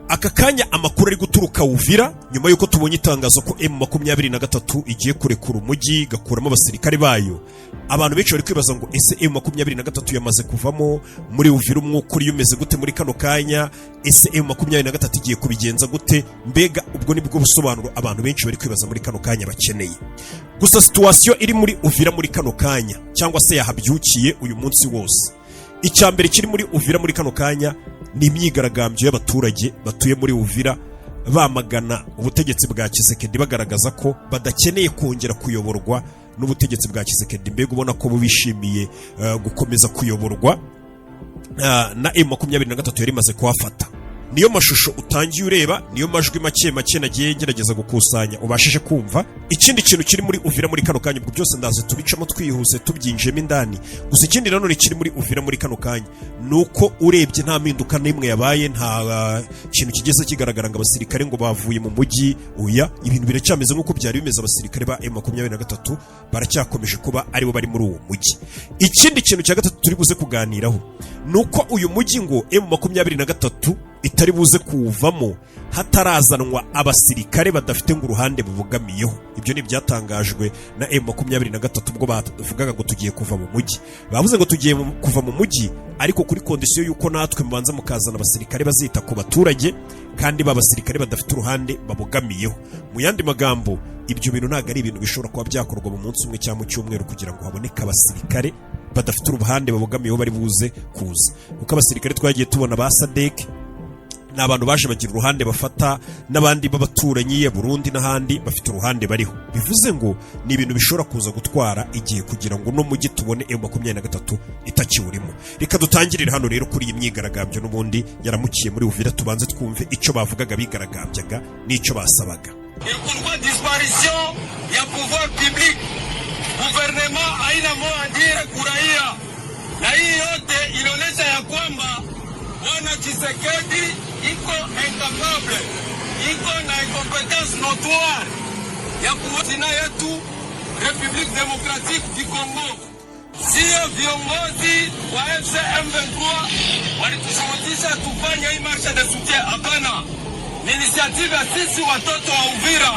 aka kanya amakuru ari guturuka Uvira nyuma yuko tubonye itangazo ko M23 igiye kurekura umujyi gakuramo abasirikare bayo. Abantu benshi bari kwibaza ngo ese M23 yamaze kuvamo muri Uvira umwuka uri umeze gute muri kano kanya, ese M23 igiye kubigenza gute? Mbega ubwo nibwo busobanuro abantu benshi bari kwibaza muri kano kanya bakeneye. Gusa situation iri muri Uvira muri kano kanya cyangwa se yahabyukiye uyu munsi wose, icyambere kiri muri Uvira muri kano kanya ni imyigaragambyo y'abaturage batuye muri Uvira bamagana ubutegetsi bwa Tshisekedi bagaragaza ko badakeneye kongera kuyoborwa n'ubutegetsi bwa Tshisekedi. Mbega ubona ko bishimiye gukomeza kuyoborwa na M23 yari maze kuhafata. Niyo mashusho utangiye ureba, niyo majwi make nagiye ngerageza gukusanya ubashije kumva. Ikindi kintu kiri muri Uvira muri kano kanya, ubwo byose ndaze tubicamo twihuse tubyinjemo indani. Gusa ikindi nanone kiri muri Uvira muri kano kanya nuko urebye nta mpinduka n'imwe yabaye, nta kintu kigeze kigaragara ngo abasirikare ngo bavuye mu mujyi. Oya, ibintu biracyameze nk'uko byari bimeze. Abasirikare ba M23 baracyakomeje kuba aribo bari muri uwo mujyi. Ikindi kintu cya gatatu turi buze kuganiraho nuko uyu mujyi ngo M23 itari buze kuwuvamo hatarazanwa abasirikare badafite ngo uruhande bubogamiyeho. Ibyo ni byatangajwe na M23 ubwo bavugaga ngo tugiye kuva mu mujyi. Bavuze ngo tugiye kuva mu mujyi ariko kuri kondisiyo yuko natwe mubanza mukazana abasirikare bazita ku baturage kandi babasirikare badafite uruhande babogamiyeho. Mu yandi magambo, ibyo bintu ntago ari ibintu bishobora kuba byakorwa mu munsi umwe cyangwa mu cyumweru kugira ngo haboneke abasirikare badafite uruhande babogamiyeho bari buze kuza. Kuko abasirikare twagiye tubona ba Sadek n'abantu baje bagira uruhande bafata, n'abandi b'abaturanyi ya Burundi n'ahandi bafite uruhande bariho. Bivuze ngo ni ibintu bishobora kuza gutwara igihe kugira ngo no mujyi tubone M23 itakiwurimo. Reka dutangirire hano rero kuri iyi myigaragambyo n'ubundi yaramukiye muri Uvira, tubanze twumve icyo bavugaga bigaragambyaga n'icyo basabaga. Pourquoi disparition ya pouvoir public? Gouvernement haina moja kuraia. Na hii yote inaonyesha ya kwamba Bwana Tshisekedi iko incapable, iko na incompetence notoire ya kuwatina yetu Republique Democratique du Congo. Sio viongozi wa M23 walitushawishi tufanye hii marche de soutien. Hapana, ni initiative ya sisi watoto wa Uvira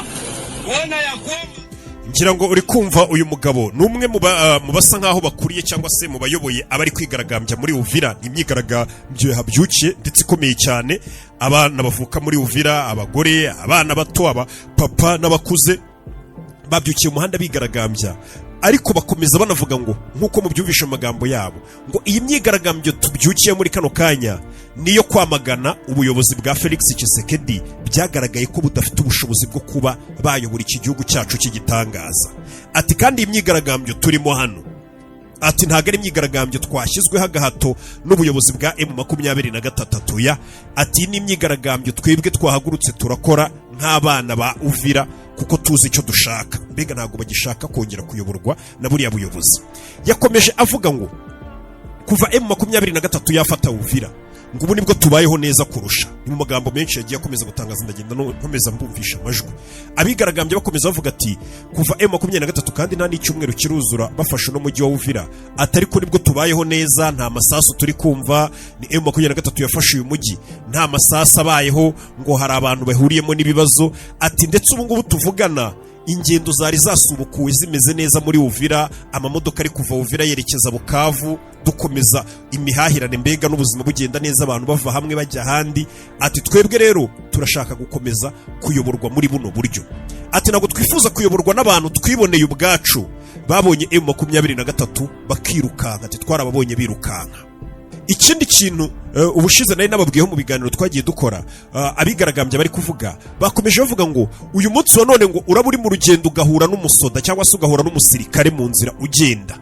kuona ya kwamba ngira ngo uri kumva uyu mugabo numwe mu basa nkaho bakuriye cyangwa se mu bayoboye abari kwigaragambya muri Uvira. Imyigaragambyo habyukiye ndetse ikomeye cyane. Abana bavuka muri Uvira, abagore, abana bato, abapapa n'abakuze babyukiye mu muhanda bigaragambya, ariko bakomeza banavuga ngo nkuko mubyumvisha amagambo yabo ngo iyi myigaragambyo tubyukiye muri kano kanya niyo kwamagana ubuyobozi bwa Felix Tshisekedi byagaragaye ko budafite ubushobozi bwo kuba bayobora iki gihugu cyacu cy'igitangaza. Ati kandi imyigaragambyo turimo hano, ati ntago ari imyigaragambyo twashyizweho agahato n'ubuyobozi bwa M23 ya, ati ni imyigaragambyo twebwe twahagurutse turakora nk'abana ba Uvira kuko tuzi icyo dushaka. Mbega ntago bagishaka kongera kuyoborwa na buriya buyobozi. Yakomeje avuga ngo kuva M23 yafata Uvira ngo ubu nibwo tubayeho neza kurusha. Ni mu magambo menshi yagiye akomeza gutangaza, ndagenda no nkomeza mbumvisha amajwi. Abigaragambye bakomeza bavuga ati kuva M23 kandi nta n'icyumweru kiruzura bafashe no mujyi wa Uvira, atari ko nibwo tubayeho neza, nta masasu turi kumva. Ni M23 yafashe uyu mujyi, nta masasu abayeho ngo hari abantu bahuriyemo n'ibibazo. Ati ndetse ubu ngubu tuvugana ingendo zari zasubukuwe zimeze neza muri Uvira, amamodoka ari kuva Uvira yerekeza Bukavu, dukomeza imihahirane mbega n'ubuzima bugenda neza, abantu bava hamwe bajya ahandi. Ati twebwe rero turashaka gukomeza kuyoborwa muri buno buryo. Ati ntabwo twifuza kuyoborwa n'abantu twiboneye ubwacu babonye M23 bakirukanka. Ati twarababonye birukanka. Ikindi kintu ubushize nari nababwiyeho mu biganiro twagiye dukora, abigaragambye bari kuvuga bakomeje bavuga ngo uyu munsi wa none ngo uraba uri mu rugendo ugahura n'umusoda cyangwa se ugahura n'umusirikare mu nzira ugenda,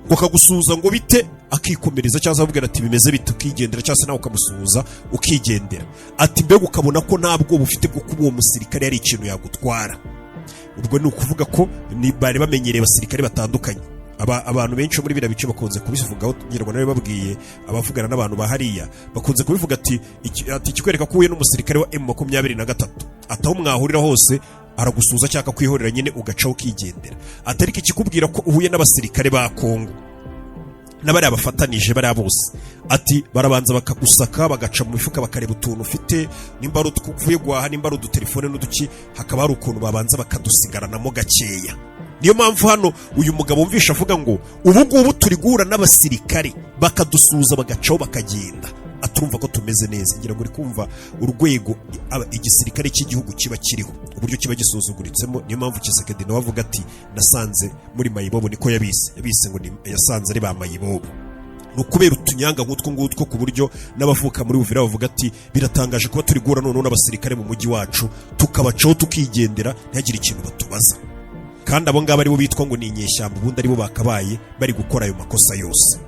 ngo kagusuhuza ngo bite akikomereza cyangwa avuga ati bimeze bite ukigendera, cyangwa se nawe ukamusuhuza ukigendera. Ati mbega ukabona ko ntabwo bufite bwo kuba uwo musirikare yari ikintu yagutwara. Ubwo ni ukuvuga ko ni bari bamenyereye abasirikare batandukanye. Abantu benshi muri bira bice bakunze kubivugaho, nyirwa nawe babwiye abavugana n'abantu bahariya bakunze kubivuga ati kikwereka ko uhuye n'umusirikare wa M23 ataho mwahurira hose aragusuza cyaka kwihorera nyine ugaca ukigendera. Atari kikubwira ko uhuye n'abasirikare ba Kongo n'abari abafatanije bari bose. Ati barabanza bakagusaka bagaca mu mifuka bakareba utuntu ufite, nimba ari utwuvuye gwaha, nimba ari udutelefone n'uduki, hakaba hari ukuntu babanza bakadusigaranamo gakeya. Niyo mpamvu hano uyu mugabo umvisha avuga ngo ubu ngubu turi guhura n'abasirikare bakadusuza bagacaho bakagenda. Atumva ko tumeze neza. Ngira ngo uri kumva urwego igisirikare cy'igihugu kiba kiriho, uburyo kiba gisuzuguritsemo. Niyo mpamvu Tshisekedi nawe avuga ati nasanze muri mayibobo, niko yabise ngo yasanze ari ba mayibobo. Nukubera utunyanga nk'utwo ngutwo ku buryo n'abavuka muri Uvira bavuga ati biratangaje kuba turi guhura none n'abasirikare mu mujyi wacu tukabacaho tukigendera ntihagire ikintu batubaza. Kandi abo ngabo aribo bitwa ngo ni inyeshyamba, ubundi aribo bakabaye bari gukora ayo makosa yose.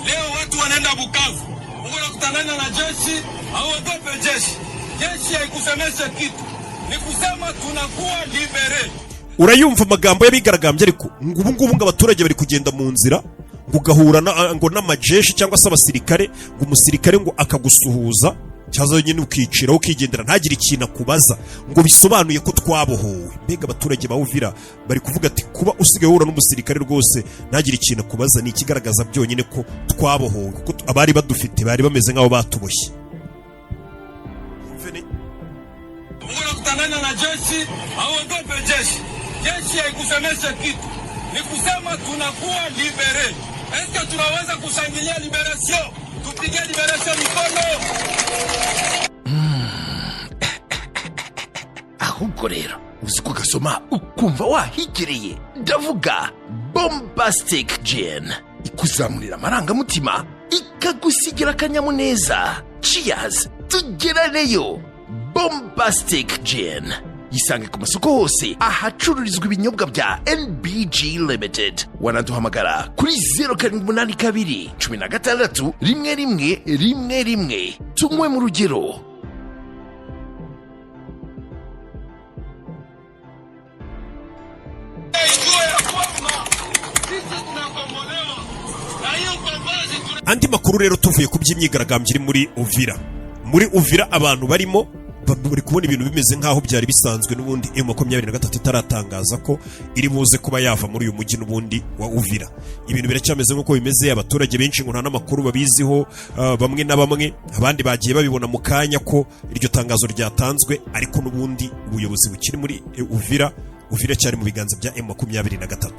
Leo watu wanaenda Bukavu, unakutana na jeshi au ogope jeshi. Jeshi haikusemesha kitu, ni kusema tunakuwa libere. Urayumva amagambo y'abigaragambye, ariko ubu ngubu abaturage bari kugenda mu nzira ngo gahura ngo n'amajeshi cyangwa se abasirikare, ngo umusirikare ngo akagusuhuza cyaza nyine ukicira ukigendera ntagire ikintu akubaza, ngo bisobanuye ko twabohowe. Mbega abaturage ba Uvira bari kuvuga ati kuba usigaye uhura n'umusirikare rwose ntagire ikintu akubaza ni ikigaragaza byonyine ko twabohowe, kuko abari badufite bari bameze nk'aho batuboshye. Unakutana na jeshi au ogope jeshi. Jeshi haikusemesha kitu, ni kusema tunakuwa libere. Eske tunaweza kushangilia liberation? Tupige liberation mikono. Ahubwo rero uzi ko gasoma ukumva wahigereye. Ndavuga Bombastic Gin ikuzamurira amarangamutima ikagusigira akanyamuneza. Cheers, tugeraneyo. Bombastic Gin yisange ku masoko hose ahacururizwa ibinyobwa bya NBG Limited. Wanaduhamagara kuri 0782 16 11 tunywe mu rugero. Andi makuru rero tuvuye ku by'imyigaragambyo iri muri Uvira. Muri Uvira abantu barimo bari kubona ibintu bimeze nkaho byari bisanzwe n'ubundi M23 itaratangaza ko iri buze kuba yava muri uyu mujyi n'ubundi wa Uvira. Ibintu biracyameze nk'uko bimeze, abaturage benshi ngo nta n'amakuru babiziho, bamwe na bamwe abandi bagiye babibona mu kanya ko iryo tangazo ryatanzwe, ariko n'ubundi ubuyobozi bukiri muri Uvira cyari mu biganza bya M23.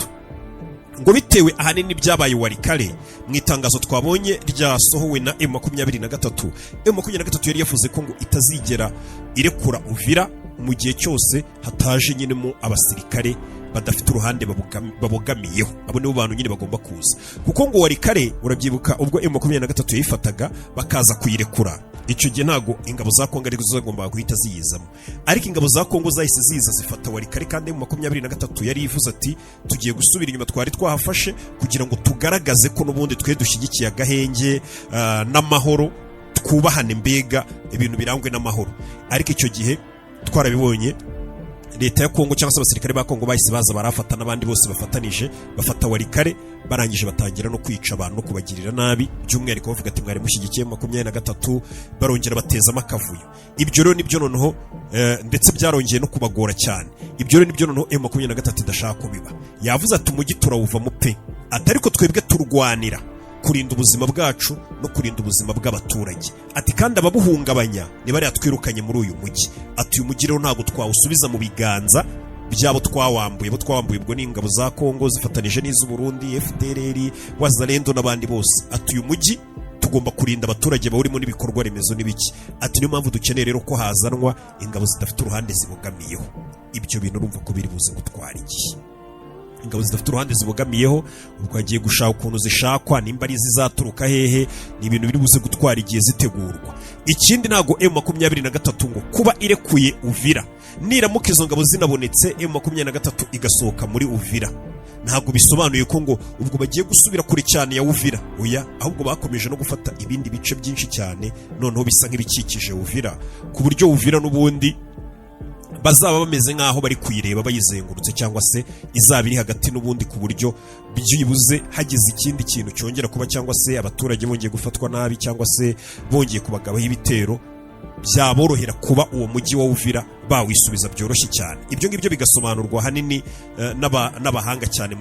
Ngo bitewe ahanini byabaye warikare mu itangazo twabonye ryasohowe na M23. M23 yari yavuze ko ngo itazigera irekura Uvira mu gihe cyose hataje nyine mu abasirikare badafite uruhande babogamiyeho. Abo nibo bantu nyine bagomba kuza, kuko ngo warikare urabyibuka ubwo M23 yayifataga bakaza kuyirekura, icyo gihe ntago ingabo za Kongo ari zagomba guhita ziyizamo, ariko ingabo za Kongo zahise ziza zifata warikare. Kandi M23 yari ivuze ati tugiye gusubira inyuma twari twahafashe kugira ngo tugaragaze ko n'ubundi twe dushyigikiye agahenge n'amahoro, twubahane, mbega ibintu birangwe n'amahoro. Ariko icyo gihe twarabibonye leta ya Kongo cyangwa se abasirikare ba Kongo bahise baza barafata n'abandi bose bafatanije, bafata warikare, barangije batangira no kwica abantu no kubagirira nabi, by'umwihariko bavuga ati mwari mushyigikiye 23, barongera batezamo akavuyo. Ibyo rero nibyo noneho ndetse byarongeye no kubagora cyane. Ibyo rero nibyo noneho M23 idashaka ko biba. Yavuze ati umujyi turawuvamo pe, atariko twebwe turwanira kurinda ubuzima bwacu no kurinda ubuzima bw'abaturage. Ati kandi ababuhungabanya ni bari atwirukanye muri uyu mujyi. Ati uyu mujyi rero ntabwo twawusubiza mu biganza byabo twawambuye. Bo twawambuye ubwo n'ingabo za Kongo zifatanije n'iz'u Burundi, FDLR, Wazalendo n'abandi bose. Ati uyu mujyi tugomba kurinda abaturage bawurimo n'ibikorwa remezo n'ibiki. Ati niyo mpamvu dukeneye rero ko hazanwa ingabo zidafite uruhande zibogamiyeho. Ibyo bintu urumva ko biri buze gutwara igihe. Ingabo zidafite uruhande zibogamiyeho ubwo agiye gushaka ukuntu zishakwa, nimba ari zizaturuka hehe, ni ibintu biri buze gutwara igihe zitegurwa. Ikindi ntago M23 ngo kuba irekuye Uvira, niramuka izo ngabo zinabonetse M23 igasohoka muri Uvira, ntago bisobanuye ko ngo ubwo bagiye gusubira kure cyane ya Uvira. Oya, ahubwo bakomeje no gufata ibindi bice byinshi cyane noneho bisa nk'ibikikije Uvira, ku buryo Uvira n'ubundi bazaba bameze nkaho bari kuyireba bayizengurutse, cyangwa se izaba iri hagati n'ubundi, ku buryo byibuze hagize ikindi kintu cyongera kuba, cyangwa se abaturage bongeye gufatwa nabi, cyangwa se bongeye kubagabaho ibitero, byaborohera kuba uwo mujyi wa Uvira bawisubiza byoroshye cyane. Ibyo ngibyo bigasobanurwa hanini n'abahanga cyane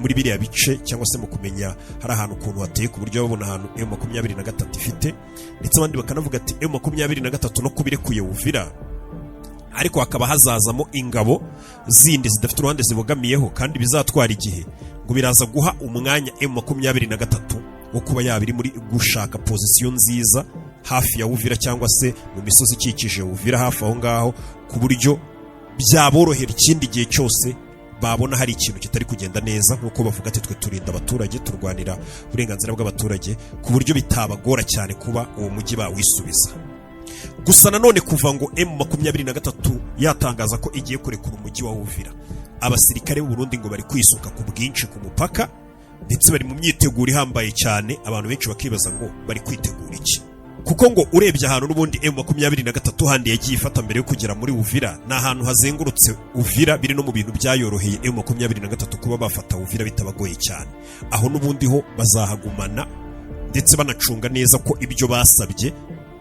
muri biriya bice cyangwa se mu kumenya hari ahantu ukuntu hateye ku buryo babona ahantu M23 ifite, ndetse abandi bakanavuga ati M23 no kubirekuye Uvira ariko hakaba hazazamo ingabo zindi zidafite uruhande zibogamiyeho kandi bizatwara igihe, ngo biraza guha umwanya M23 wo kuba yabiri muri gushaka position nziza hafi ya Uvira cyangwa se mu misozi ikikije Uvira hafi aho ngaho, ku buryo byaborohera ikindi gihe cyose babona hari ikintu kitari kugenda neza, nkuko bavuga ati twe turinda abaturage, turwanira uburenganzira bw'abaturage, ku buryo bitabagora cyane kuba uwo mujyi bawisubiza. Gusa nanone kuva ngo M23 yatangaza ko igiye kurekura umujyi wa Uvira, abasirikare b'u Burundi ngo bari kwisuka ku bwinshi ku mupaka, ndetse bari mu myiteguro ihambaye cyane. Abantu benshi bakibaza ngo bari kwitegura iki, kuko ngo urebye ahantu n'ubundi M23 handi yagiye ifata mbere yo kugera muri Uvira, ni ahantu hazengurutse Uvira, biri no mu bintu byayoroheye M23 kuba bafata Uvira bitabagoye cyane. Aho n'ubundi ho bazahagumana ndetse banacunga neza ko ibyo basabye,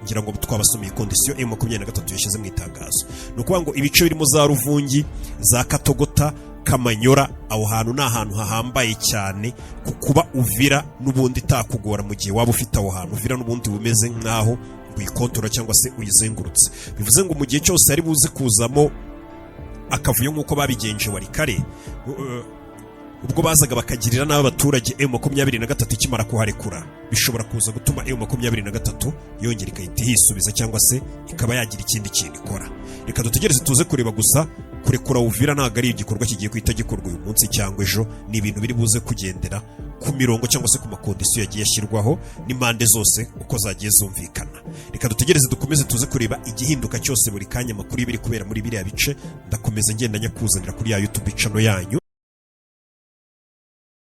ngira ngo twabasomeye kondisiyo M23 yashyize mu itangazo. Ni ukuvuga ngo ibice birimo za Ruvungi, za Katogota, Kamanyora, aho hantu ni ahantu hahambaye cyane kukuba Uvira n'ubundi itakugora mu gihe waba ufite aho hantu Uvira n'ubundi bumeze nk'aho uyikontora cyangwa se uyizengurutse. Bivuze ngo mu gihe cyose ari buze kuzamo akavuyo nk'uko babigenje Warikare, ubwo bazaga bakagirira n'abaturage M23 ikimara kuharekura, bishobora kuza gutuma M23 yongera ikahita hisubiza cyangwa se ikaba yagira ikindi kintu ikora. Reka dutegereze tuze kureba, gusa kurekura Uvira ntabwo ari igikorwa kigiye kwita gikorwa uyu munsi cyangwa ejo, ni ibintu biri buze kugendera ku mirongo cyangwa se ku makondisiyo yagiye ashyirwaho n'impande zose uko zagiye zumvikana. Reka dutegereze dukomeze tuze kureba igihinduka cyose buri kanya, makuru biri kubera muri biriya bice. Ndakomeza ngenda nyakuzanira kuri ya YouTube channel yanyu